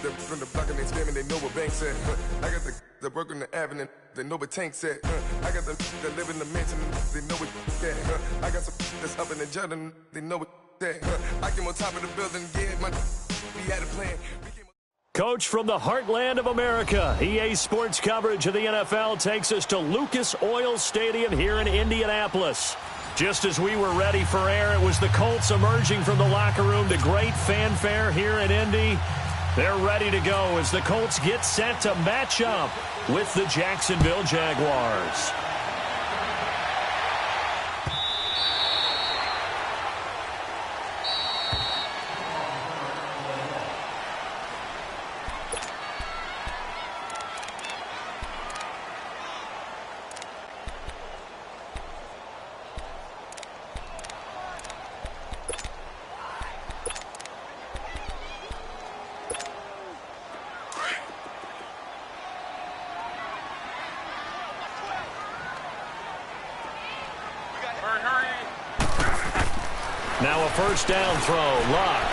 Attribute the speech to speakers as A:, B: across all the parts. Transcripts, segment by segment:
A: them from the block and they scamming, they know what bank said. I got the work on the avenue, they know what Tank said. I got the that live in the mansion, they know what that. I got some that's up in the jungle, they know what that. I came on top of the building, yeah, we had a plan.
B: Coach from the heartland of America, EA Sports coverage of the NFL takes us to Lucas Oil Stadium here in Indianapolis. Just as we were ready for air, it was the Colts emerging from the locker room to great fanfare here in Indy. They're ready to go as the Colts get set to match up with the Jacksonville Jaguars. Now a first down throw, Locke.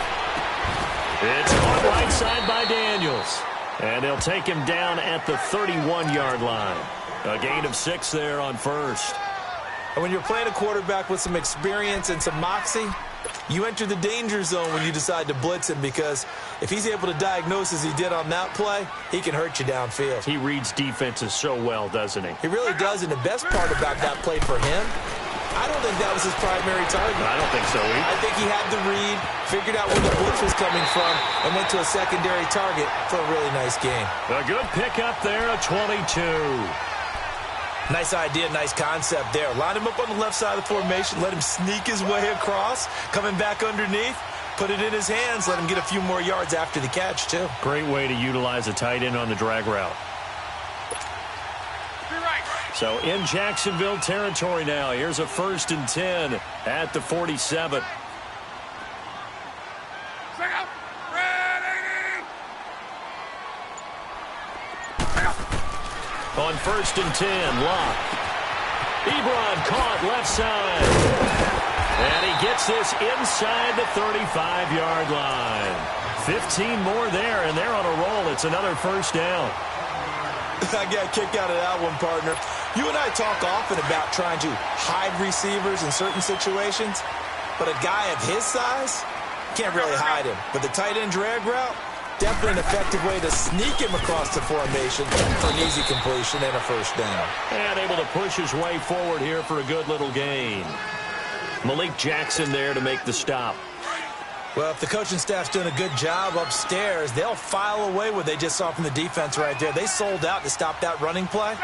B: It's caught right side by Daniels. And they'll take him down at the 31-yard line. A gain of 6 there on first.
C: And when you're playing a quarterback with some experience and some moxie, you enter the danger zone when you decide to blitz him, because if he's able to diagnose as he did on that play, he can hurt you downfield.
B: He reads defenses so well, doesn't he?
C: He really does, and the best part about that play for him, I don't think that was his primary target.
B: I don't think so either.
C: I think he had the read, figured out where the blitz was coming from, and went to a secondary target for a really nice game.
B: A good pickup there, a 22.
C: Nice idea, nice concept there. Line him up on the left side of the formation, let him sneak his way across, coming back underneath, put it in his hands, let him get a few more yards after the catch, too.
B: Great way to utilize a tight end on the drag route. So in Jacksonville territory now. Here's a 1st and 10 at the 47. On 1st and 10, Locke. Ebron caught left side. And he gets this inside the 35-yard line. 15 more there, and they're on a roll. It's another first down.
C: I got a kick out of that one, partner. You and I talk often about trying to hide receivers in certain situations, but a guy of his size can't really hide him. But the tight end drag route, definitely an effective way to sneak him across the formation for an easy completion and a first down.
B: And able to push his way forward here for a good little gain. Malik Jackson there to make the stop.
C: Well, if the coaching staff's doing a good job upstairs, they'll file away what they just saw from the defense right there. They sold out to stop that running play.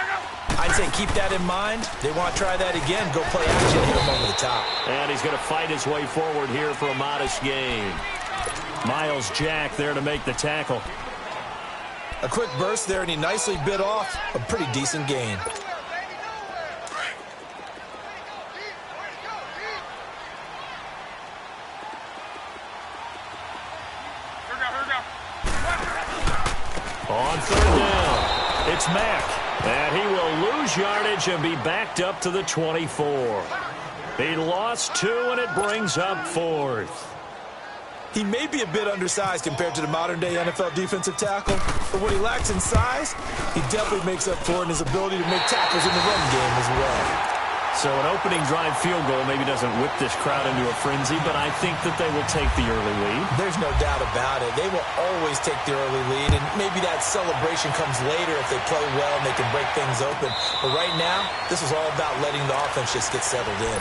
C: I'd say keep that in mind. They want to try that again. Go play action, hit him over the top.
B: And he's going to fight his way forward here for a modest gain. Miles Jack there to make the tackle.
C: A quick burst there, and he nicely bit off a pretty decent gain.
B: On 3rd down, it's Mack. And he will lose yardage and be backed up to the 24. He lost 2, and it brings up 4th.
C: He may be a bit undersized compared to the modern-day NFL defensive tackle, but what he lacks in size, he definitely makes up for in his ability to make tackles in the run game as well.
B: So an opening drive field goal maybe doesn't whip this crowd into a frenzy, but I think that they will take the early lead.
C: There's no doubt about it. They will always take the early lead, and maybe that celebration comes later if they play well and they can break things open. But right now, this is all about letting the offense just get settled in.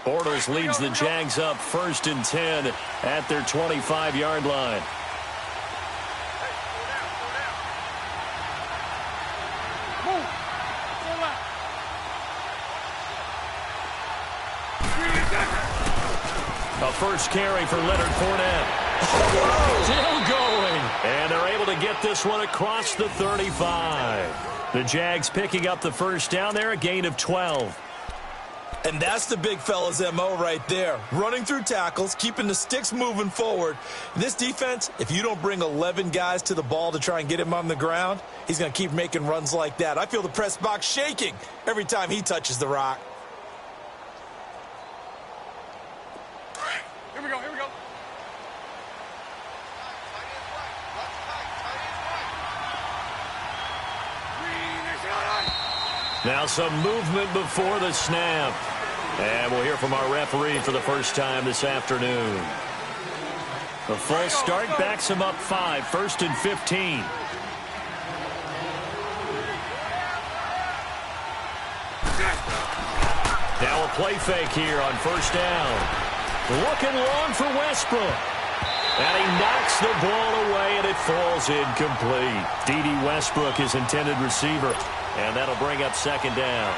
B: Bortles leads the Jags up 1st and 10 at their 25-yard line. A first carry for Leonard Fournette. Still going. And they're able to get this one across the 35. The Jags picking up the first down there, a gain of 12.
C: And that's the big fella's MO right there. Running through tackles, keeping the sticks moving forward. In this defense, if you don't bring 11 guys to the ball to try and get him on the ground, he's going to keep making runs like that. I feel the press box shaking every time he touches the rock.
A: Here we go, here we go.
B: Now some movement before the snap. And we'll hear from our referee for the first time this afternoon. The full start backs him up 5, 1st and 15. Now a play fake here on 1st down. Looking long for Westbrook. And he knocks the ball away, and it falls incomplete. D.D. Westbrook, his intended receiver. And that'll bring up 2nd down.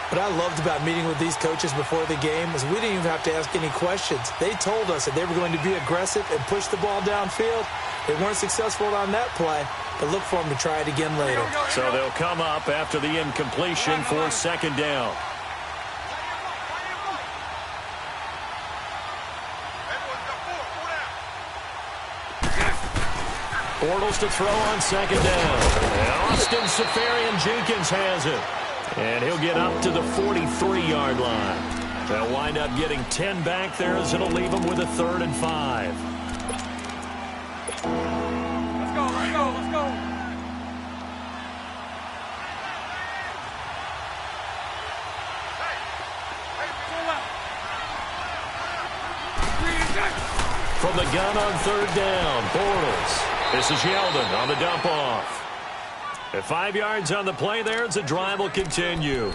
C: What I loved about meeting with these coaches before the game is we didn't even have to ask any questions. They told us that they were going to be aggressive and push the ball downfield. They weren't successful on that play, but look for them to try it again later.
B: So they'll come up after the incompletion for 2nd down. Bortles to throw on 2nd down. And Austin Seferian-Jenkins has it. And he'll get up to the 43-yard line. They'll wind up getting 10 back there as it'll leave them with a 3rd and 5.
A: Let's go, let's go, let's go.
B: From the gun on 3rd down, Bortles. This is Yeldon on the dump off. At 5 yards on the play there, as the drive will continue.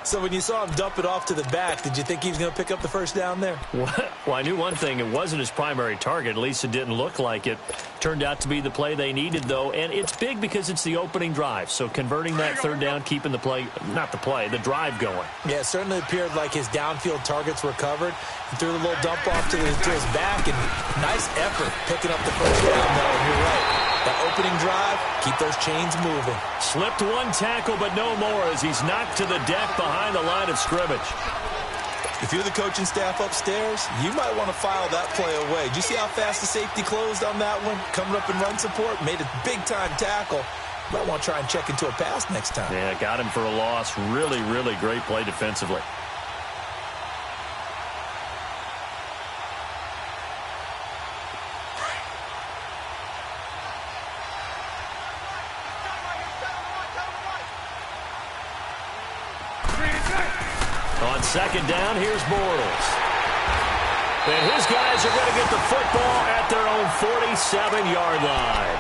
C: So when you saw him dump it off to the back, did you think he was going to pick up the 1st down there?
B: Well, I knew one thing. It wasn't his primary target. At least it didn't look like it. Turned out to be the play they needed, though. And it's big because it's the opening drive. So converting that 3rd down, keeping the play, not the play, the drive going.
C: Yeah, it certainly appeared like his downfield targets were covered. He threw the little dump off to his back, and nice effort picking up the 1st down, though. And you're right. That opening drive, keep those chains moving.
B: Slipped one tackle, but no more as he's knocked to the deck behind the line of scrimmage.
C: If you're the coaching staff upstairs, you might want to file that play away. Did you see how fast the safety closed on that one? Coming up in run support, made a big-time tackle. Might want to try and check into a pass next time.
B: Yeah, got him for a loss. Really, really great play defensively. On 2nd down, here's Bortles. And his guys are going to get the football at their own 47-yard line.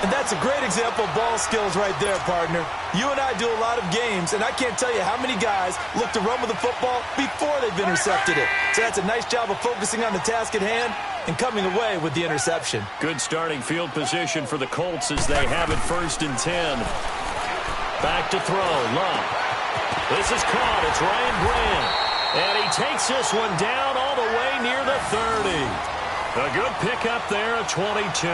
C: And that's a great example of ball skills right there, partner. You and I do a lot of games, and I can't tell you how many guys look to run with the football before they've intercepted it. So that's a nice job of focusing on the task at hand and coming away with the interception.
B: Good starting field position for the Colts as they have it 1st and 10. Back to throw, Love. This is caught. It's Ryan Grant. And he takes this one down all the way near the 30. A good pickup there at 22.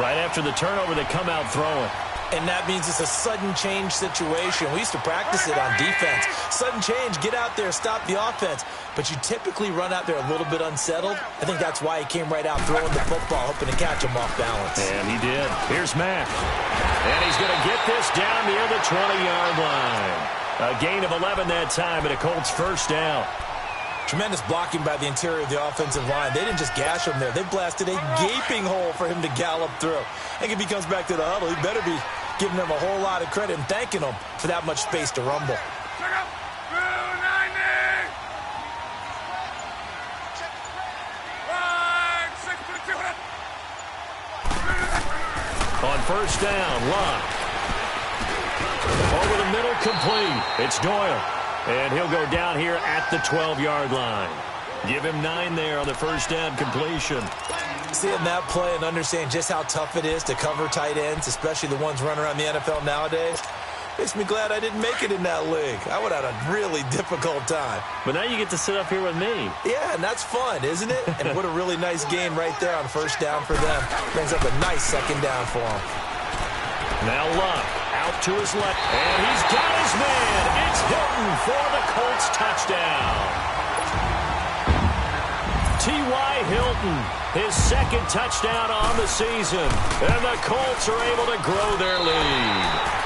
B: Right after the turnover, they come out throwing.
C: And that means it's a sudden change situation. We used to practice it on defense. Sudden change, get out there, stop the offense. But you typically run out there a little bit unsettled. I think that's why he came right out throwing the football, hoping to catch him off balance.
B: And he did. Here's Mack. And he's going to get this down near the 20-yard line. A gain of 11 that time, and a Colts 1st down.
C: Tremendous blocking by the interior of the offensive line. They didn't just gash him there. They blasted a gaping hole for him to gallop through. I think if he comes back to the huddle, he better be giving them a whole lot of credit and thanking them for that much space to rumble.
B: On 1st down, Love. Over the middle, complete. It's Doyle. And he'll go down here at the 12-yard line. Give him 9 there on the 1st down completion.
C: Seeing that play and understand just how tough it is to cover tight ends, especially the ones running around the NFL nowadays, makes me glad I didn't make it in that league. I would have had a really difficult time.
B: But now you get to sit up here with me.
C: Yeah, and that's fun, isn't it? And what a really nice game right there on 1st down for them. Brings up a nice 2nd down for them.
B: Now Luck out to his left. And he's got his man. It's Hilton for the Colts touchdown. T.Y. Hilton, his second touchdown on the season. And the Colts are able to grow their lead.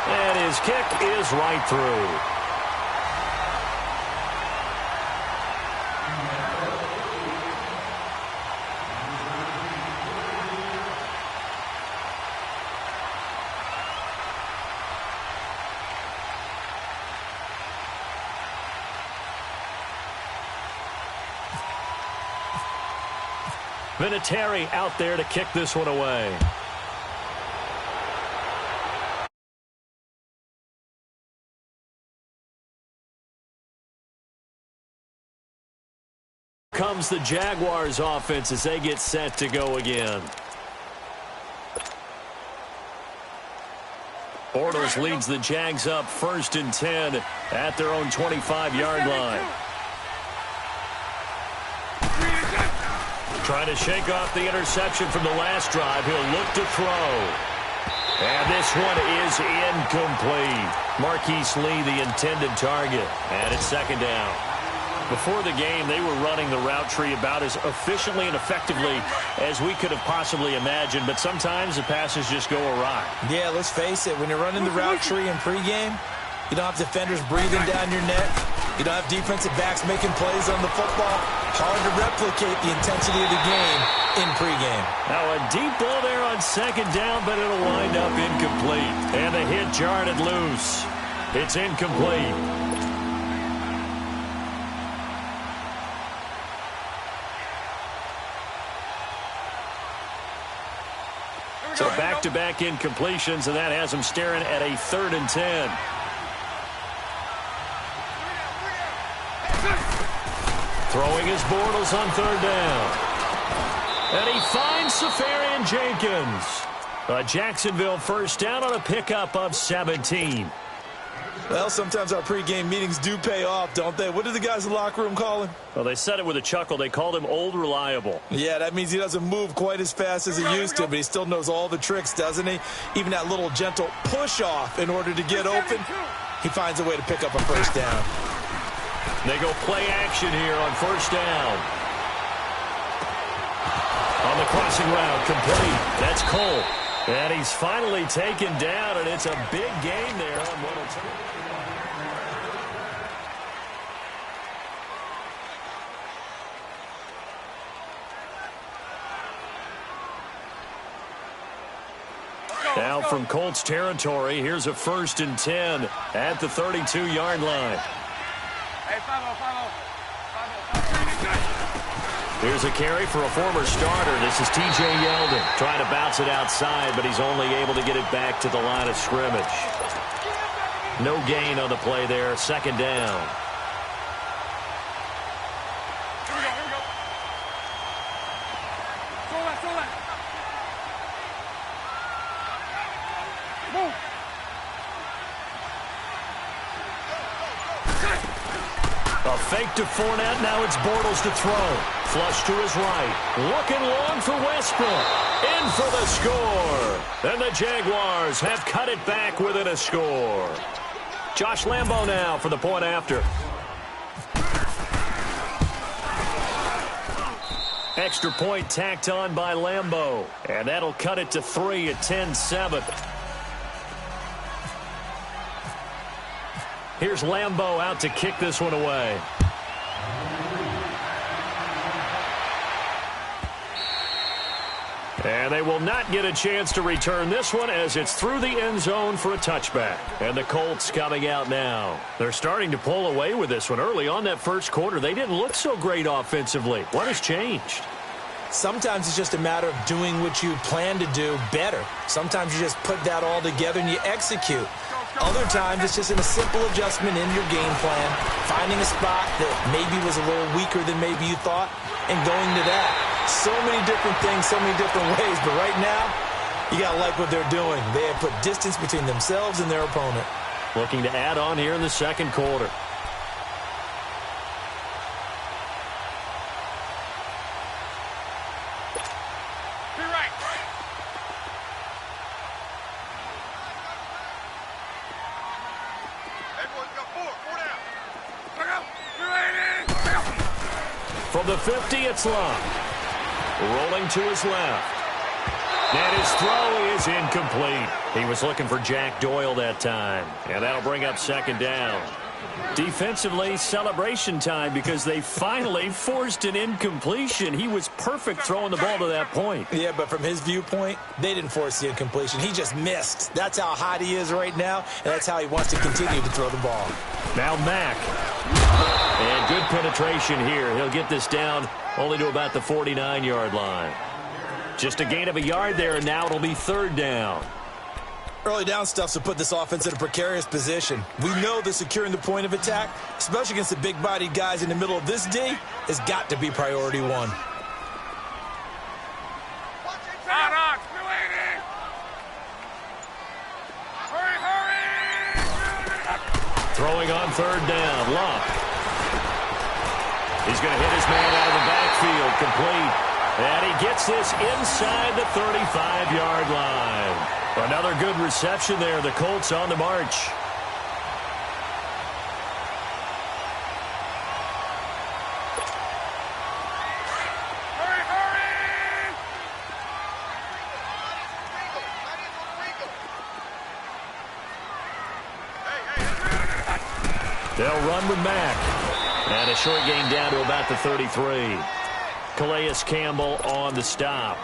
B: And his kick is right through. Vinatieri out there to kick this one away. Comes the Jaguars offense as they get set to go again. Bortles leads the Jags up 1st and 10 at their own 25-yard line. Trying to shake off the interception from the last drive. He'll look to throw. And this one is incomplete. Marquise Lee, the intended target. And it's 2nd down. Before the game, they were running the route tree about as efficiently and effectively as we could have possibly imagined. But sometimes the passes just go awry.
C: Yeah, let's face it. When you're running the route tree in pregame, you don't have defenders breathing down your neck. You don't have defensive backs making plays on the football. Hard to replicate the intensity of the game in pregame.
B: Now a deep ball there on 2nd down, but it'll wind up incomplete. And the hit jarred it loose. It's incomplete. So back-to-back incompletions, and that has him staring at a 3rd and 10. Throwing his Bortles on 3rd down. And he finds Safarian Jenkins. A Jacksonville 1st down on a pickup of 17.
C: Well, sometimes our pregame meetings do pay off, don't they? What did the guys in the locker room call him?
B: Well, they said it with a chuckle. They called him Old Reliable.
C: Yeah, that means he doesn't move quite as fast as he used to, but he still knows all the tricks, doesn't he? Even that little gentle push-off in order to get open, he finds a way to pick up a 1st down.
B: They go play action here on 1st down. On the crossing route, complete. That's Cole. And he's finally taken down, and it's a big gain there on one attempt. Now from Colts territory, here's a 1st and 10 at the 32-yard line. Here's a carry for a former starter. This is T.J. Yeldon trying to bounce it outside, but he's only able to get it back to the line of scrimmage. No gain on the play there. 2nd down. A fake to Fournette. Now it's Bortles to throw. Flush to his right. Looking long for Westbrook. In for the score. And the Jaguars have cut it back within a score. Josh Lambo now for the point after. Extra point tacked on by Lambo. And that'll cut it to 3 at 10-7. Here's Lambo out to kick this one away. And they will not get a chance to return this one as it's through the end zone for a touchback. And the Colts coming out now. They're starting to pull away with this one. Early on that 1st quarter, they didn't look so great offensively. What has changed?
C: Sometimes it's just a matter of doing what you plan to do better. Sometimes you just put that all together and you execute. Other times, it's just in a simple adjustment in your game plan, finding a spot that maybe was a little weaker than maybe you thought, and going to that. So many different things, so many different ways, but right now, you got to like what they're doing. They have put distance between themselves and their opponent.
B: Looking to add on here in the 2nd quarter. From the 50, it's Love. Rolling to his left. And his throw is incomplete. He was looking for Jack Doyle that time. And that'll bring up second down. Defensively, celebration time because they finally forced an incompletion. He was perfect throwing the ball to that point.
C: Yeah, but from his viewpoint, they didn't force the incompletion. He just missed. That's how hot he is right now, and that's how he wants to continue to throw the ball.
B: Now Mack. And good penetration here. He'll get this down only to about the 49-yard line. Just a gain of a yard there, and now it'll be third down.
C: Early down stuff to put this offense in a precarious position. We know that securing the point of attack, especially against the big-bodied guys in the middle of this D, has got to be priority one.
B: Throwing on third down, Love. He's going to hit his man out of the backfield, complete. And he gets this inside the 35-yard line. Another good reception there. The Colts on the march. They'll run with Mack. And a short gain down to about the 33. Calais Campbell on the stop.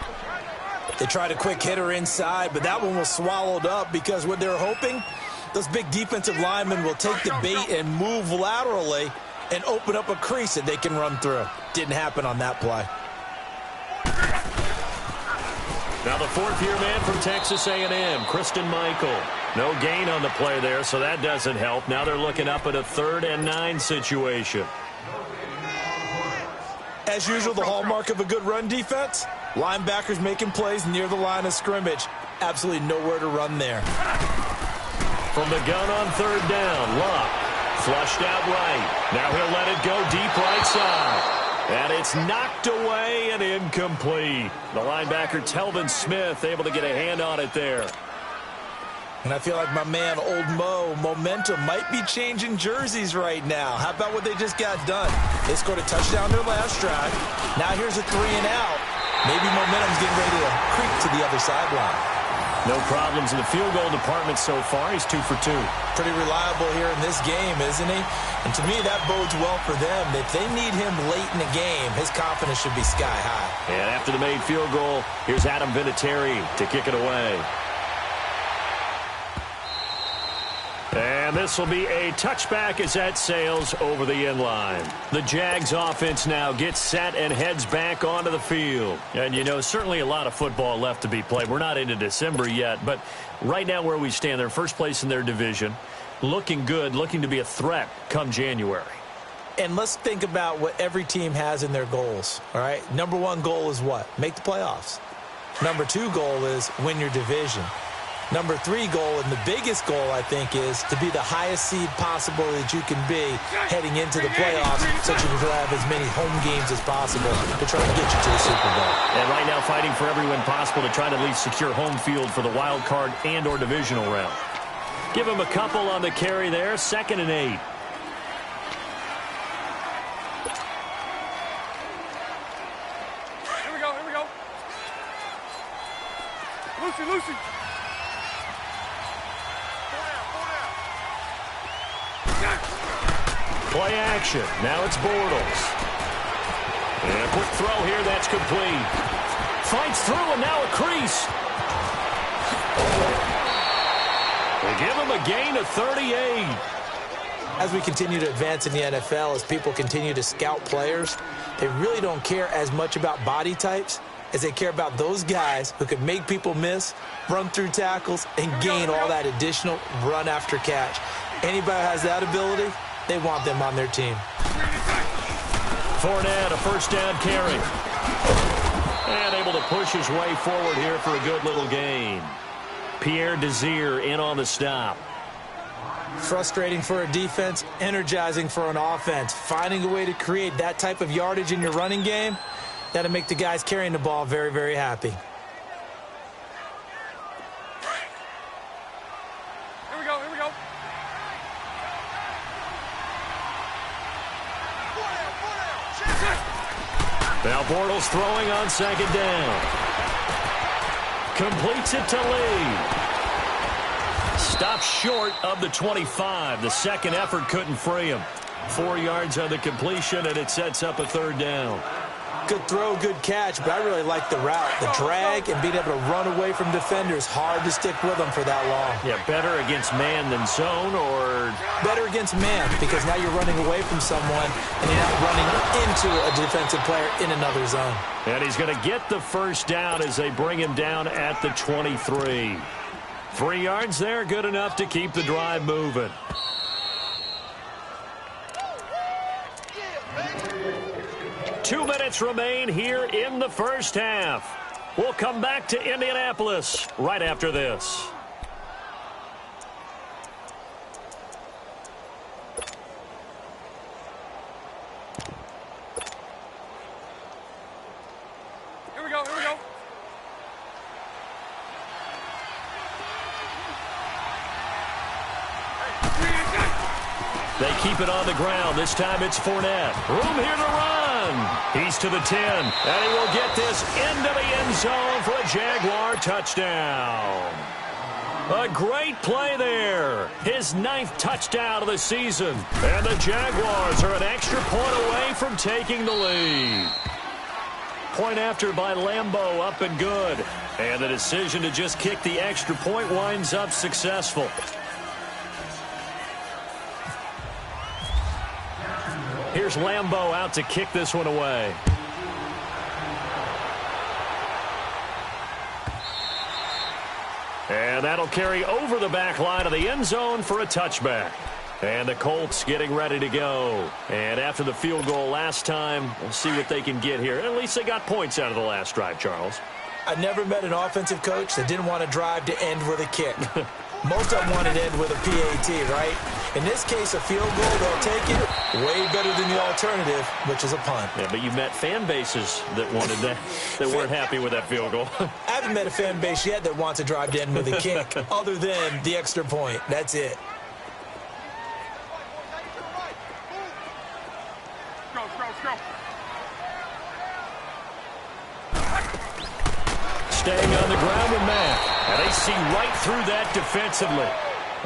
C: They tried a quick hitter inside, but that one was swallowed up because what they're hoping, those big defensive linemen will take the bait and move laterally and open up a crease that they can run through. Didn't happen on that play.
B: Now the fourth-year man from Texas A&M, Kristen Michael. No gain on the play there, so that doesn't help. Now they're looking up at a 3rd and 9 situation.
C: As usual, the hallmark of a good run defense, linebackers making plays near the line of scrimmage. Absolutely nowhere to run there.
B: From the gun on third down, Love. Flushed out right. Now he'll let it go deep right side. And it's knocked away and incomplete. The linebacker, Telvin Smith, able to get a hand on it there.
C: And I feel like my man, Old Mo, momentum might be changing jerseys right now. How about what they just got done? They scored a touchdown their last drive. Now here's a 3 and out. Maybe momentum's getting ready to creep to the other sideline.
B: No problems in the field goal department so far. He's 2 for 2.
C: Pretty reliable here in this game, isn't he? And to me, that bodes well for them. If they need him late in the game, his confidence should be sky high.
B: And after the made field goal, here's Adam Vinatieri to kick it away. And this will be a touchback as that sails over the inline. The Jags offense now gets set and heads back onto the field. And, you know, certainly a lot of football left to be played. We're not into December yet, but right now where we stand, they're first place in their division. Looking good, looking to be a threat come January.
C: And let's think about what every team has in their goals, all right? Number 1 goal is what? Make the playoffs. Number 2 goal is win your division. Number 3 goal, and the biggest goal, I think, is to be the highest seed possible that you can be heading into the playoffs so that you can have as many home games as possible to try to get you to the Super Bowl.
B: And right now fighting for every win possible to try to at least secure home field for the wild card and or divisional round. Give him a couple on the carry there, 2nd and 8.
A: Here we go, here we go. Lucy.
B: Play action. Now it's Bortles. And a quick throw here. That's complete. Fights through and now a crease. They give him a gain of 38.
C: As we continue to advance in the NFL, as people continue to scout players, they really don't care as much about body types as they care about those guys who can make people miss, run through tackles, and gain all that additional run after catch. Anybody who has that ability, they want them on their team.
B: Fournette, a first down carry. And able to push his way forward here for a good little gain. Pierre Desir in on the stop.
C: Frustrating for a defense, energizing for an offense. Finding a way to create that type of yardage in your running game, that'll make the guys carrying the ball very, very happy.
A: Here we go.
B: Now Bortles throwing on second down. Completes it to Lee. Stopped short of the 25. The second effort couldn't free him. 4 yards on the completion, and it sets up a third down.
C: Good throw, good catch, but I really like the route. The drag and being able to run away from defenders. Hard to stick with them for that long.
B: Yeah, better against man than zone, or?
C: Better against man, because now you're running away from someone and you're not running into a defensive player in another zone.
B: And he's going to get the first down as they bring him down at the 23. 3 yards there, good enough to keep the drive moving. Two minutes remain here in the first half. We'll come back to Indianapolis right after this.
A: Here we go, here we go.
B: They keep it on the ground. This time it's Fournette. Room here to run. He's to the 10, and he will get this into the end zone for a Jaguar touchdown. A great play there. His 9th touchdown of the season. And the Jaguars are an extra point away from taking the lead. Point after by Lambeau, up and good. And the decision to just kick the extra point winds up successful. Here's Lambeau out to kick this one away. And that'll carry over the back line of the end zone for a touchback. And the Colts getting ready to go. And after the field goal last time, we'll see what they can get here. At least they got points out of the last drive, Charles.
C: I've never met an offensive coach that didn't want to drive to end with a kick. Most of them wanted to end with a PAT, right? In this case, a field goal, they'll take it. Way better than the alternative, which is a punt.
B: Yeah, but you've met fan bases that wanted that, that weren't happy with that field goal.
C: I haven't met a fan base yet that wants to drive to end with a kick, other than the extra point. That's it.
B: Staying on the ground with Mack. And they see right through that defensively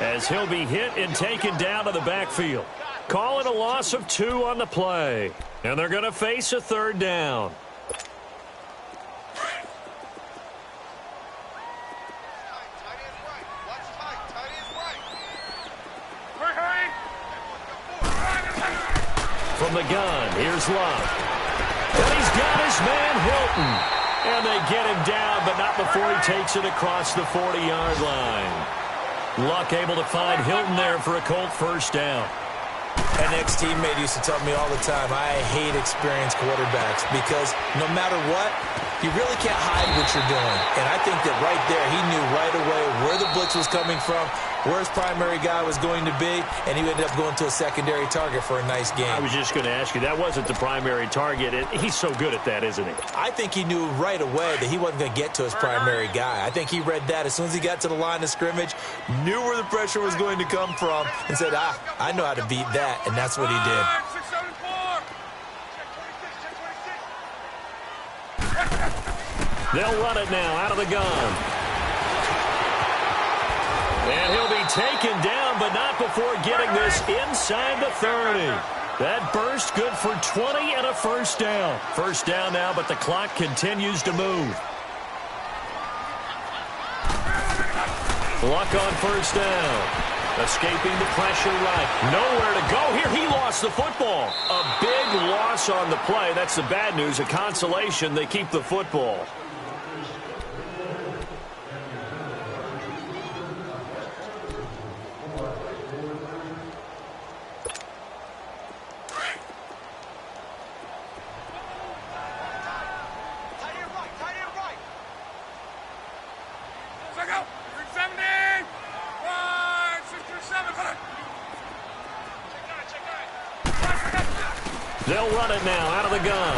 B: as he'll be hit and taken down to the backfield. Call it a loss of 2 on the play. And they're going to face a third down. From the gun, here's Love. And he's got his man Hilton. And they get him down, but not before he takes it across the 40-yard line. Luck able to find Hilton there for a Colt first down.
C: An ex-teammate used to tell me all the time, I hate experienced quarterbacks because no matter what, you really can't hide what you're doing. And I think that right there, he knew right away where the blitz was coming from, where his primary guy was going to be, and he ended up going to a secondary target for a nice game.
B: I was just going to ask you, that wasn't the primary target. He's so good at that, isn't he?
C: I think he knew right away that he wasn't going to get to his primary guy. I think he read that as soon as he got to the line of scrimmage, knew where the pressure was going to come from, and said, I know how to beat that, and that's what he did.
B: They'll run it now out of the gun. And he'll be taken down, but not before getting this inside the 30. That burst good for 20 and a first down. First down now, but the clock continues to move. Luck on first down. Escaping the pressure right. Nowhere to go here. He lost the football. A big loss on the play. That's the bad news. A consolation, they keep the football. They'll run it now out of the gun.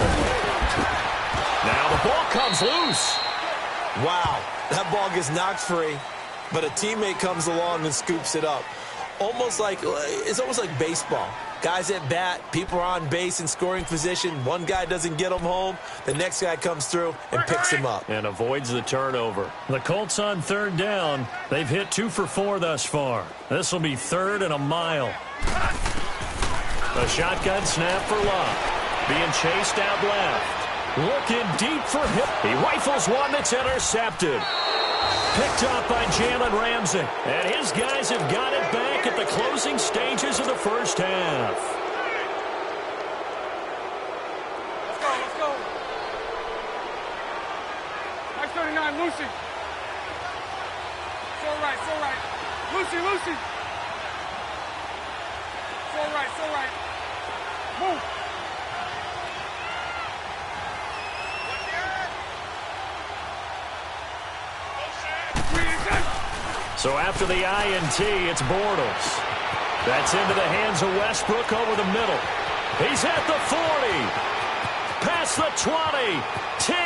B: Now the ball comes loose.
C: Wow, that ball gets knocked free, but a teammate comes along and scoops it up. it's almost like baseball. Guys at bat, people are on base in scoring position. One guy doesn't get them home. The next guy comes through and picks him up.
B: And avoids the turnover. The Colts on third down. They've hit 2 for 4 thus far. This will be 3rd and a mile. A shotgun snap for Love. Being chased out left. Looking deep for him. He rifles one that's intercepted. Picked up by Jalen Ramsey. And his guys have got it back at the closing stages of the first half.
D: Let's go, let's go. Nice 39, Lucy. So right. Lucy. So right. Move.
B: So after the INT, it's Bortles. That's into the hands of Westbrook over the middle. He's at the 40. Past the 20. 10.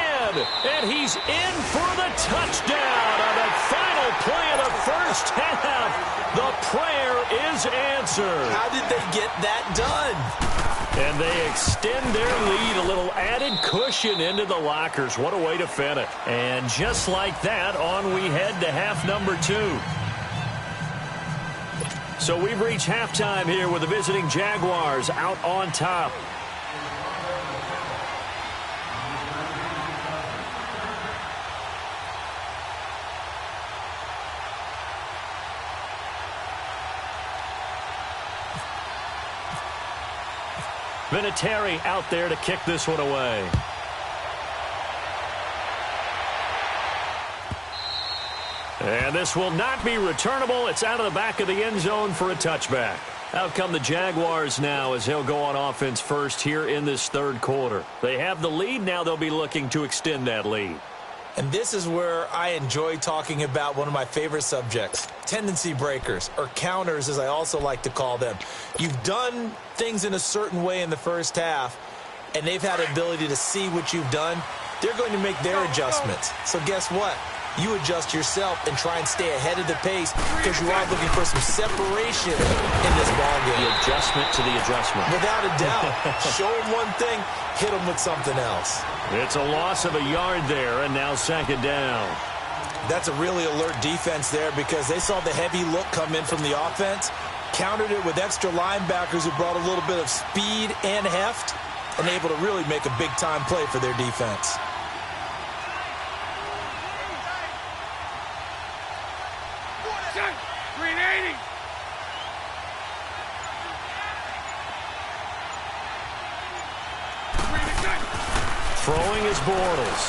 B: And he's in for the touchdown on the final play of the first half. The prayer is answered.
C: How did they get that done?
B: And they extend their lead, a little added cushion into the lockers. What a way to finish. And just like that, on we head to half number 2. So we've reached halftime here with the visiting Jaguars out on top. Vinatieri out there to kick this one away. And this will not be returnable. It's out of the back of the end zone for a touchback. Out come the Jaguars now as they'll go on offense first here in this third quarter. They have the lead. Now they'll be looking to extend that lead.
C: And this is where I enjoy talking about one of my favorite subjects, tendency breakers, or counters as I also like to call them. You've done things in a certain way in the first half, and they've had the ability to see what you've done. They're going to make their adjustments. So guess what? You adjust yourself and try and stay ahead of the pace because you are looking for some separation in this ballgame.
B: The adjustment to the adjustment.
C: Without a doubt. Show them one thing, hit them with something else.
B: It's a loss of a yard there, and now second down.
C: That's a really alert defense there because they saw the heavy look come in from the offense, countered it with extra linebackers who brought a little bit of speed and heft, and able to really make a big-time play for their defense.
B: Throwing is Bortles.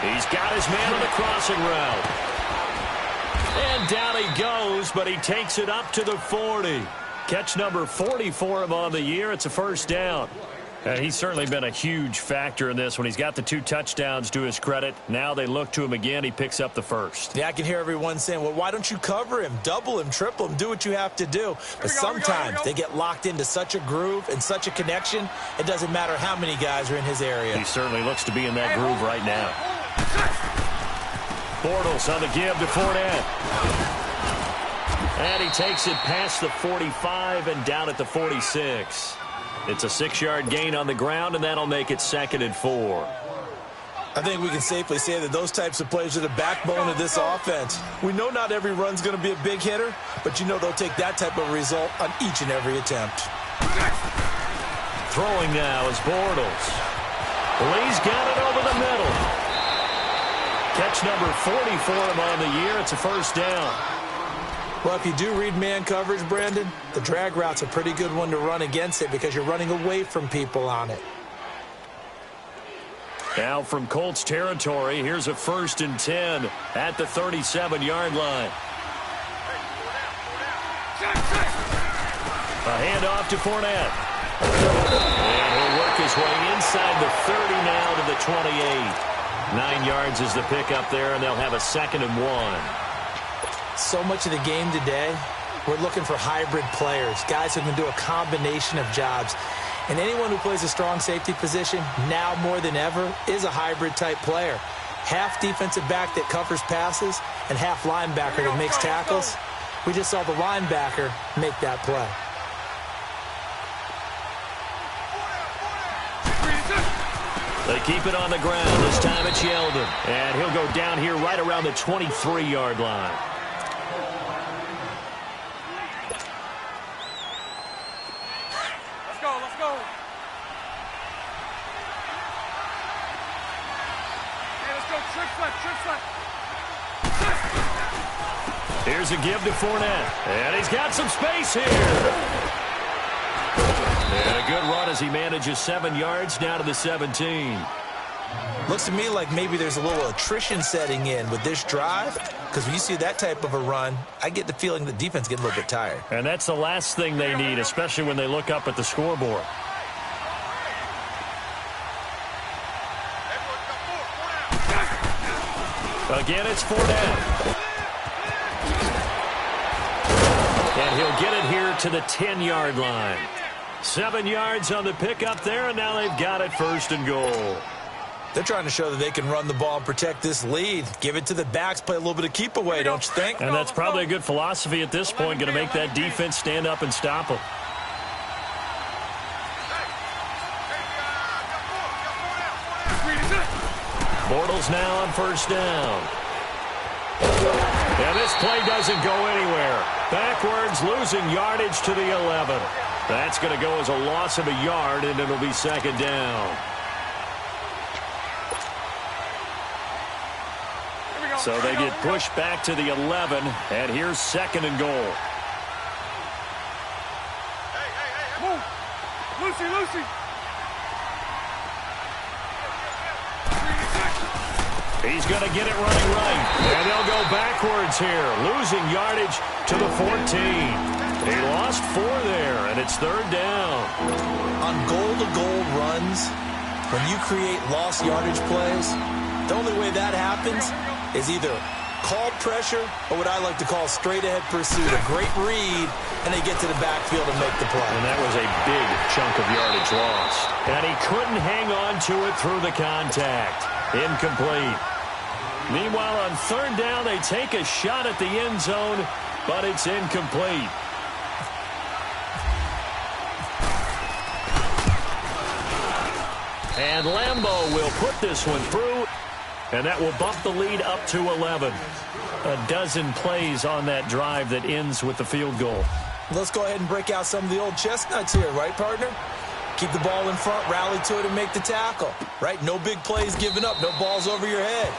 B: He's got his man on the crossing route. And down he goes, but he takes it up to the 40. Catch number 40 for him on the year. It's a first down. And he's certainly been a huge factor in this when he's got the 2 touchdowns to his credit. Now they look to him again. He picks up the first.
C: Yeah, I can hear everyone saying, well, why don't you cover him, double him, triple him, do what you have to do. But sometimes they get locked into such a groove and such a connection, it doesn't matter how many guys are in his area.
B: He certainly looks to be in that groove right now. Bortles on the give to Fournette. And he takes it past the 45 and down at the 46. It's a 6-yard gain on the ground, and that'll make it 2nd and 4.
C: I think we can safely say that those types of plays are the backbone of this offense. We know not every run's going to be a big hitter, but you know they'll take that type of result on each and every attempt.
B: Throwing now is Bortles. Lee's got it over the middle. Catch number 40 for him on the year. It's a first down.
C: Well, if you do read man coverage, Brandon, the drag route's a pretty good one to run against it because you're running away from people on it.
B: Now from Colts territory, here's a 1st and 10 at the 37-yard line. A handoff to Fournette. And he'll work his way inside the 30 now to the 28. 9 yards is the pickup there, and they'll have a 2nd and 1.
C: So much of the game today, we're looking for hybrid players, guys who can do a combination of jobs. And anyone who plays a strong safety position, now more than ever, is a hybrid-type player. Half defensive back that covers passes and half linebacker that makes tackles. We just saw the linebacker make that play.
B: They keep it on the ground. This time it's Yeldon. And he'll go down here right around the 23-yard line.
D: Let's go, let's go. Hey, let's go. Trick left, trick left.
B: Here's a give to Fournette. And he's got some space here. And a good run as he manages 7 yards down to the 17.
C: Looks to me like maybe there's a little attrition setting in with this drive, because when you see that type of a run, I get the feeling the defense getting a little bit tired.
B: And that's the last thing they need, especially when they look up at the scoreboard. Again, it's Fournette. And he'll get it here to the 10-yard line. 7 yards on the pickup there, and now they've got it 1st and goal.
C: They're trying to show that they can run the ball and protect this lead. Give it to the backs, play a little bit of keep away, don't you think?
B: And that's probably a good philosophy at this point, going to make that defense stand up and stop them. Bortles now on 1st down. And this play doesn't go anywhere. Backwards, losing yardage to the 11. That's going to go as a loss of a yard, and it'll be 2nd down. So they get pushed back to the 11, and here's 2nd and goal.
D: Move. Lucy, Lucy.
B: He's going to get it running right. And they'll go backwards here, losing yardage to the 14. He lost 4 there, and it's 3rd down.
C: On goal-to-goal runs, when you create lost yardage plays, the only way that happens is either called pressure or what I like to call straight-ahead pursuit. A great read, and they get to the backfield and make the play.
B: And that was a big chunk of yardage lost. And he couldn't hang on to it through the contact. Incomplete. Meanwhile, on 3rd down, they take a shot at the end zone, but it's incomplete. And Lambeau will put this one through, and that will bump the lead up to 11. A dozen plays on that drive that ends with the field goal.
C: Let's go ahead and break out some of the old chestnuts here, right, partner? Keep the ball in front, rally to it, and make the tackle, right? No big plays given up, no balls over your head.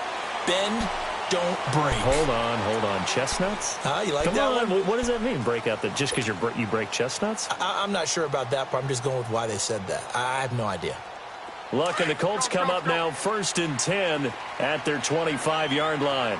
C: Bend, don't break.
B: Hold on. Chestnuts?
C: You like
B: Come
C: that
B: on.
C: one?
B: What does that mean, break out? Just because you break chestnuts?
C: I'm not sure about that, but I'm just going with why they said that. I have no idea.
B: Look, and the Colts come up now 1st and 10 at their 25-yard line.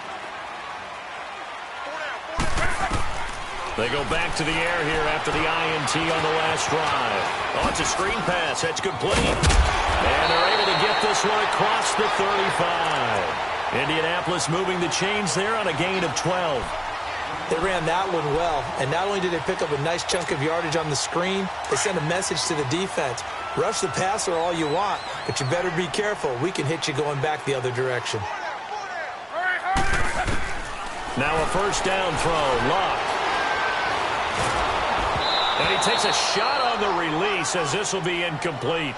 B: They go back to the air here after the INT on the last drive. Oh, it's a screen pass. That's complete. And they're able to get this one across the 35. Indianapolis moving the chains there on a gain of 12.
C: They ran that one well, and not only did they pick up a nice chunk of yardage on the screen, they sent a message to the defense. Rush the passer all you want, but you better be careful. We can hit you going back the other direction.
B: Now a 1st down throw. Lock. And he takes a shot on the release as this will be incomplete.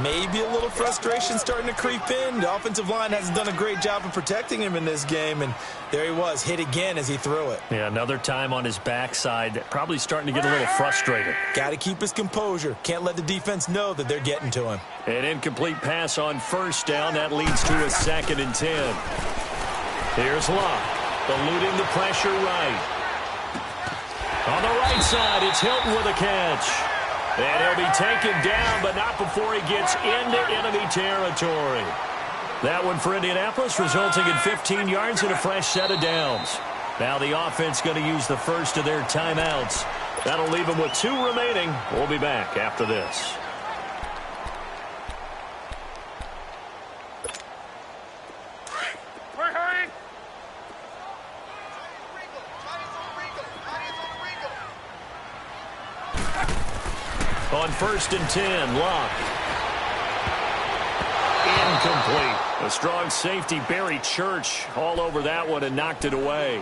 C: Maybe a little frustration starting to creep in. The offensive line hasn't done a great job of protecting him in this game, and there he was, hit again as he threw it.
B: Yeah, another time on his backside, probably starting to get a little frustrated.
C: Got to keep his composure. Can't let the defense know that they're getting to him.
B: An incomplete pass on 1st down. That leads to a 2nd and 10. Here's Locke, eluding the pressure right. On the right side, it's Hilton with a catch. And he'll be taken down, but not before he gets into enemy territory. That one for Indianapolis, resulting in 15 yards and a fresh set of downs. Now the offense going to use the first of their timeouts. That'll leave them with 2 remaining. We'll be back after this. On 1st and 10, Locke. Incomplete. A strong safety, Barry Church, all over that one and knocked it away.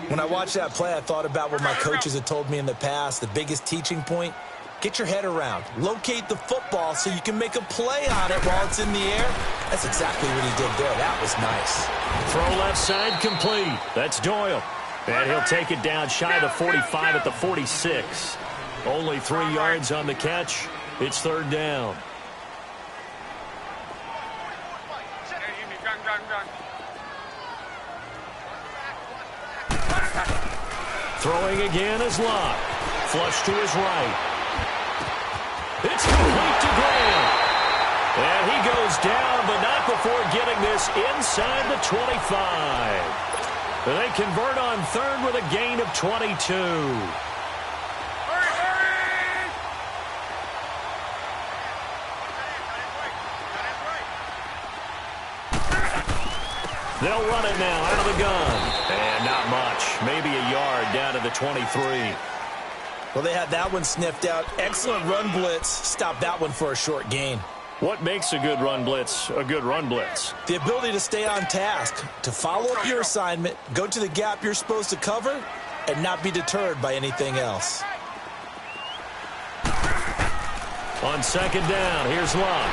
C: When I watched that play, I thought about what my coaches had told me in the past. The biggest teaching point, get your head around. Locate the football so you can make a play on it while it's in the air. That's exactly what he did there. That was nice.
B: Throw left side complete. That's Doyle. And he'll take it down shy of the 45 at the 46. Only 3 yards on the catch. It's third down. Throwing again is Locke. Flush to his right. It's complete to Graham. And he goes down, but not before getting this inside the 25. They convert on third with a gain of 22. They'll run it now out of the gun. And not much. Maybe a yard down to the 23.
C: Well, they had that one sniffed out. Excellent run blitz. Stop that one for a short gain.
B: What makes a good run blitz a good run blitz?
C: The ability to stay on task, to follow up your assignment, go to the gap you're supposed to cover, and not be deterred by anything else.
B: On second down, here's Locke.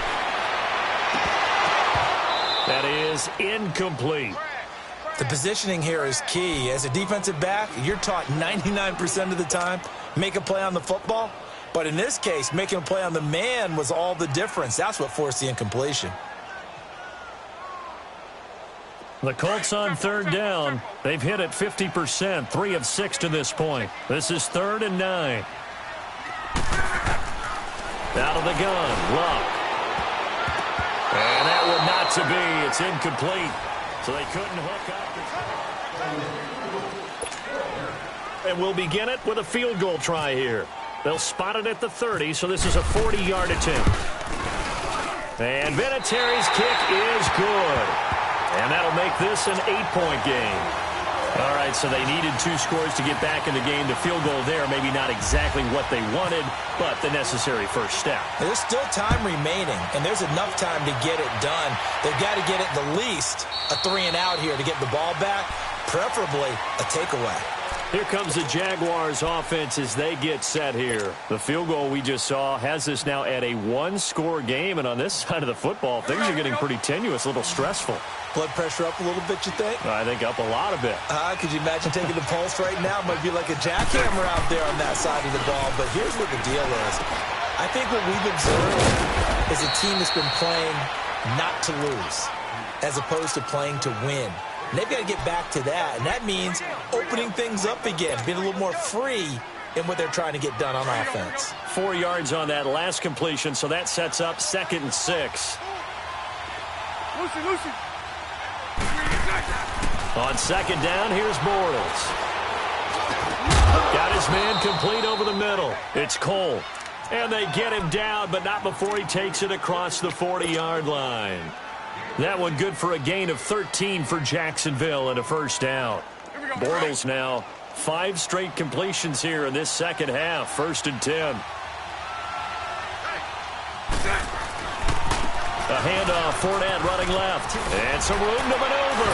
B: That is incomplete.
C: The positioning here is key. As a defensive back, you're taught 99% of the time, make a play on the football. But in this case, making a play on the man was all the difference. That's what forced the incompletion.
B: The Colts on third down. They've hit it 50%, 3 of 6 to this point. This is 3rd and 9. Out of the gun, Locke. And that one not to be. It's incomplete. So they couldn't hook up. And we'll begin it with a field goal try here. They'll spot it at the 30, so this is a 40-yard attempt. And Vinatieri's kick is good. And that'll make this an 8-point game. All right, so they needed 2 scores to get back in the game. The field goal there, maybe not exactly what they wanted, but the necessary first step.
C: There's still time remaining, and there's enough time to get it done. They've got to get at the least a 3-and-out here to get the ball back, preferably a takeaway.
B: Here comes the Jaguars offense as they get set here. The field goal we just saw has us now at a 1-score game, and on this side of the football, things are getting pretty tenuous, a little stressful.
C: Blood pressure up a little bit, you think?
B: I think up a lot of it.
C: Could you imagine taking the pulse right now? It might be like a jackhammer out there on that side of the ball, but here's what the deal is. I think what we've observed is a team that's been playing not to lose as opposed to playing to win. And they've got to get back to that, and that means opening things up again, being a little more free in what they're trying to get done on offense.
B: 4 yards on that last completion, so that sets up 2nd and 6.
D: Lucy.
B: On second down, here's Bortles. Got his man complete over the middle. It's Cole. And they get him down, but not before he takes it across the 40-yard line. That one good for a gain of 13 for Jacksonville and a first down. Bortles now 5 straight completions here in this second half. 1st and 10. A handoff, Fournette running left. And some room to maneuver.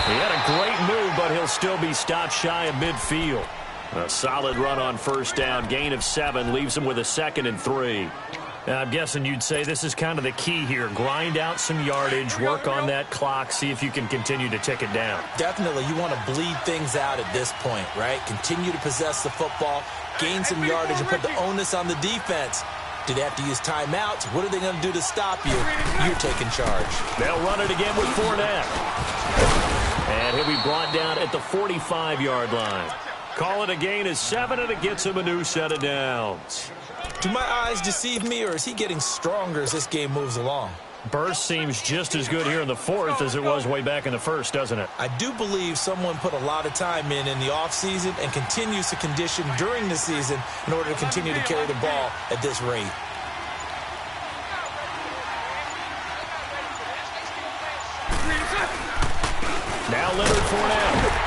B: He had a great move, but he'll still be stopped shy of midfield. A solid run on first down. Gain of 7 leaves him with a 2nd and 3. I'm guessing you'd say this is kind of the key here. Grind out some yardage, work on that clock, see if you can continue to tick it down.
C: Definitely. You want to bleed things out at this point, right? Continue to possess the football, gain some yardage, and put the onus on the defense. Do they have to use timeouts? What are they going to do to stop you? You're taking charge.
B: They'll run it again with Fournette. And he'll be brought down at the 45-yard line. Call it a gain of 7, and it gets him a new set of downs.
C: Do my eyes deceive me, or is he getting stronger as this game moves along?
B: Burst seems just as good here in the 4th as it was way back in the 1st, doesn't it?
C: I do believe someone put a lot of time in the offseason and continues to condition during the season in order to continue to carry the ball at this rate.
B: Now Leonard Fournette.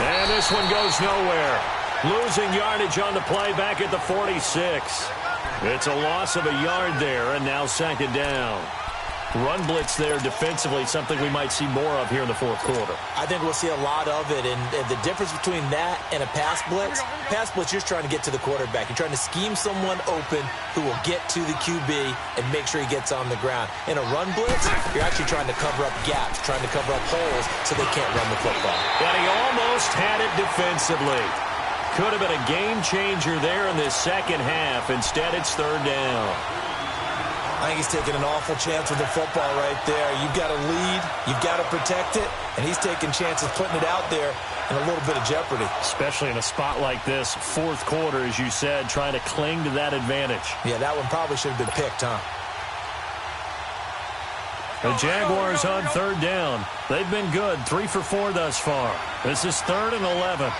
B: And this one goes nowhere. Losing yardage on the play back at the 46. It's a loss of a yard there, and now 2nd down. Run blitz there defensively, something we might see more of here in the fourth quarter.
C: I think we'll see a lot of it, and the difference between that and a pass blitz, you're just trying to get to the quarterback. You're trying to scheme someone open who will get to the QB and make sure he gets on the ground. In a run blitz, you're actually trying to cover up gaps, trying to cover up holes so they can't run the football.
B: And he almost had it defensively. Could have been a game changer there in this second half. Instead, it's third down.
C: I think he's taking an awful chance with the football right there. You've got to lead, you've got to protect it, and he's taking chances putting it out there in a little bit of jeopardy.
B: Especially in a spot like this, fourth quarter, as you said, trying to cling to that advantage.
C: Yeah, that one probably should have been picked, huh?
B: The Jaguars on third down. They've been good, 3 for 4 thus far. This is 3rd and 11.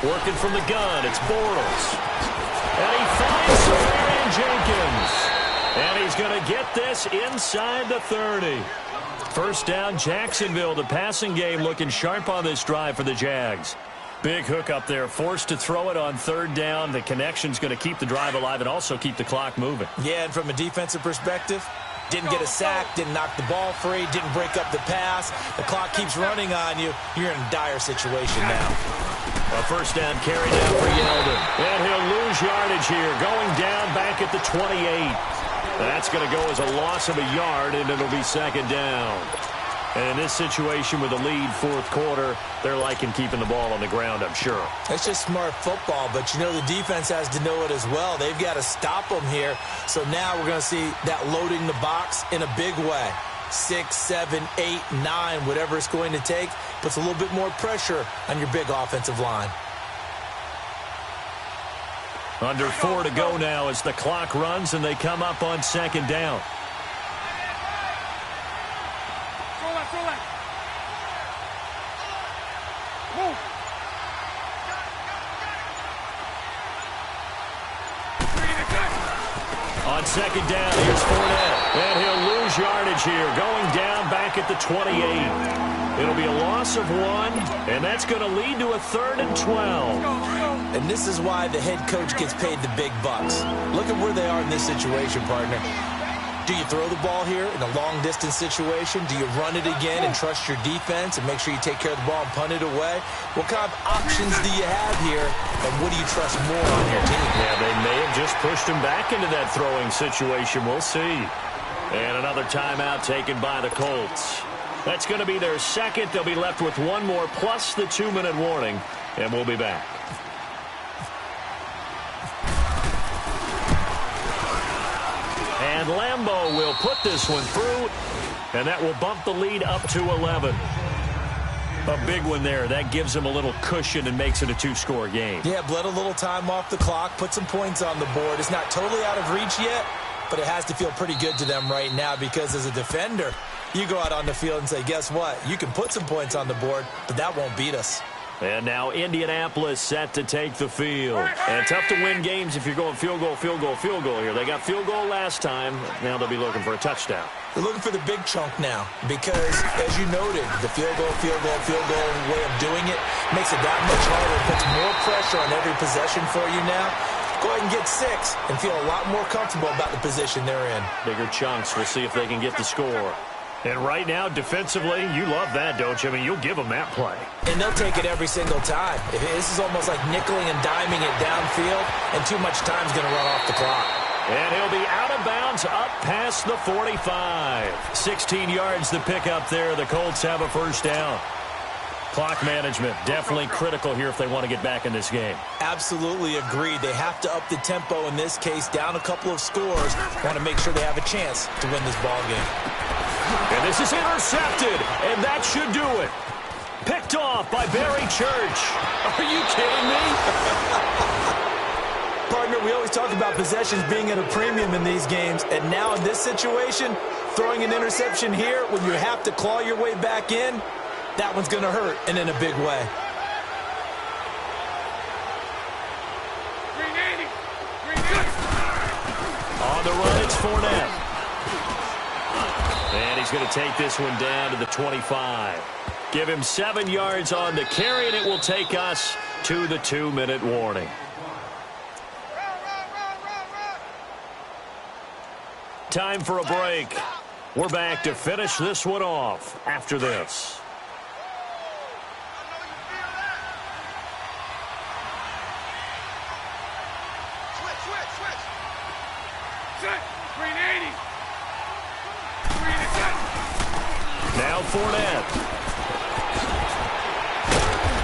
B: Working from the gun, it's Bortles. And he finds Marion Jenkins. And he's going to get this inside the 30. First down, Jacksonville. The passing game looking sharp on this drive for the Jags. Big hook up there, forced to throw it on third down. The connection's going to keep the drive alive and also keep the clock moving.
C: Yeah, and from a defensive perspective, didn't get a sack, didn't knock the ball free, didn't break up the pass. The clock keeps running on you. You're in a dire situation now.
B: A first down carry down for Yeldon. And he'll lose yardage here, going down back at the 28. That's going to go as a loss of a yard, and it'll be second down. And in this situation with the lead fourth quarter, they're liking keeping the ball on the ground, I'm sure.
C: It's just smart football, but you know the defense has to know it as well. They've got to stop them here. So now we're going to see that loading the box in a big way. 6, 7, 8, 9, whatever it's going to take, puts a little bit more pressure on your big offensive line.
B: Under 4 to go now as the clock runs and they come up on second down.
D: Move.
B: On second down, here's Fournette. And he'll lose yardage here, going down back at the 28. It'll be a loss of 1, and that's going to lead to a 3rd and 12.
C: And this is why the head coach gets paid the big bucks. Look at where they are in this situation, partner. Do you throw the ball here in a long-distance situation? Do you run it again and trust your defense and make sure you take care of the ball and punt it away? What kind of options do you have here, and what do you trust more on your team?
B: Yeah, they may have just pushed him back into that throwing situation. We'll see. And another timeout taken by the Colts. That's going to be their second. They'll be left with 1 more plus the 2-minute warning, and we'll be back. And Lambeau will put this one through, and that will bump the lead up to 11. A big one there. That gives them a little cushion and makes it a 2-score game.
C: Yeah, bled a little time off the clock, put some points on the board. It's not totally out of reach yet, but it has to feel pretty good to them right now because as a defender, you go out on the field and say, guess what? You can put some points on the board, but that won't beat us.
B: And now Indianapolis set to take the field. And tough to win games if you're going field goal, field goal, field goal here. They got field goal last time. Now they'll be looking for a touchdown.
C: They're looking for the big chunk now because, as you noted, the field goal way of doing it makes it that much harder. It puts more pressure on every possession for you now. Go ahead and get 6 and feel a lot more comfortable about the position they're in.
B: Bigger chunks. We'll see if they can get the score. And right now, defensively, you love that, don't you? I mean, you'll give them that play.
C: And they'll take it every single time. This is almost like nickeling and diming it downfield, and too much time's going to run off the clock.
B: And he'll be out of bounds up past the 45. 16 yards to pick up there. The Colts have a first down. Clock management, definitely critical here if they want to get back in this game.
C: Absolutely agreed. They have to up the tempo in this case, down a couple of scores. Want to make sure they have a chance to win this ball game.
B: And this is intercepted, and that should do it. Picked off by Barry Church. Are you kidding me?
C: Partner, we always talk about possessions being at a premium in these games, and now in this situation, throwing an interception here when you have to claw your way back in, that one's going to hurt, and in a big way.
B: On the run, it's Fournette. And he's going to take this one down to the 25. Give him 7 yards on the carry, and it will take us to the 2-minute warning. time for a break. We're back to finish this one off after this. Now Fournette.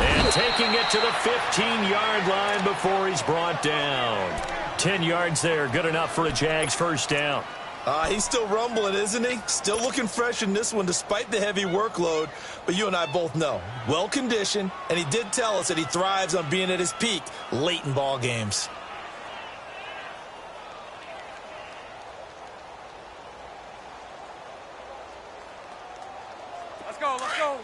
B: And taking it to the 15-yard line before he's brought down. 10 yards there, good enough for a Jags first down.
C: He's still rumbling, isn't he? Still looking fresh in this one despite the heavy workload. But you and I both know, well-conditioned, and he did tell us that he thrives on being at his peak late in ball games.
D: Let's go, let's go.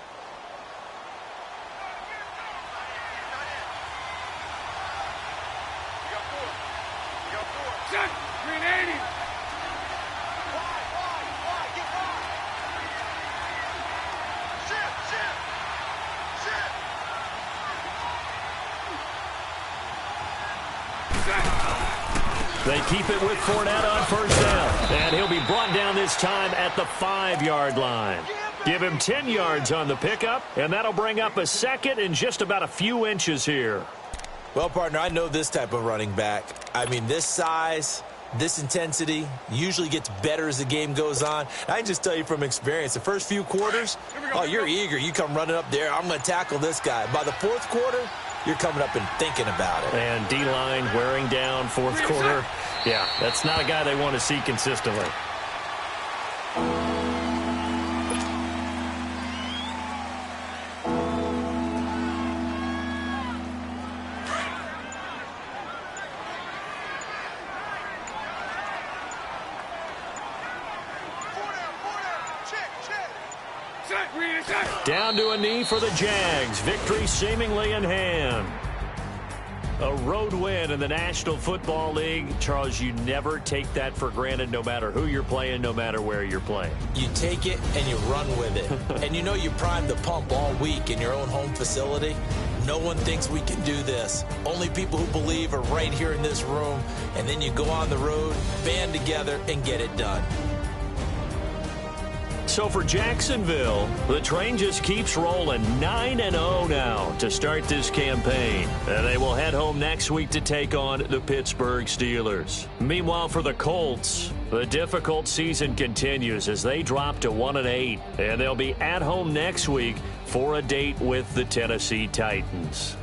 D: Check, 380.
B: They keep it with Fournette on first down. And he'll be brought down this time at the 5-yard line. Give him 10 yards on the pickup, and that'll bring up a second in just about a few inches here.
C: Well, partner, I know this type of running back. I mean, this size, this intensity usually gets better as the game goes on. I can just tell you from experience, the first few quarters, you're eager. You come running up there, I'm going to tackle this guy. By the fourth quarter, you're coming up and thinking about it.
B: And D-line wearing down fourth quarter. Yeah, that's not a guy they want to see consistently. Down to a knee for the Jags. Victory seemingly in hand. A road win in the National Football League. Charles, you never take that for granted no matter who you're playing, no matter where you're playing.
C: You take it and you run with it. And you know you primed the pump all week in your own home facility. No one thinks we can do this. Only people who believe are right here in this room. And then you go on the road, band together, and get it done.
B: So for Jacksonville, the train just keeps rolling 9-0 now to start this campaign. And they will head home next week to take on the Pittsburgh Steelers. Meanwhile, for the Colts, the difficult season continues as they drop to 1-8. And they'll be at home next week for a date with the Tennessee Titans.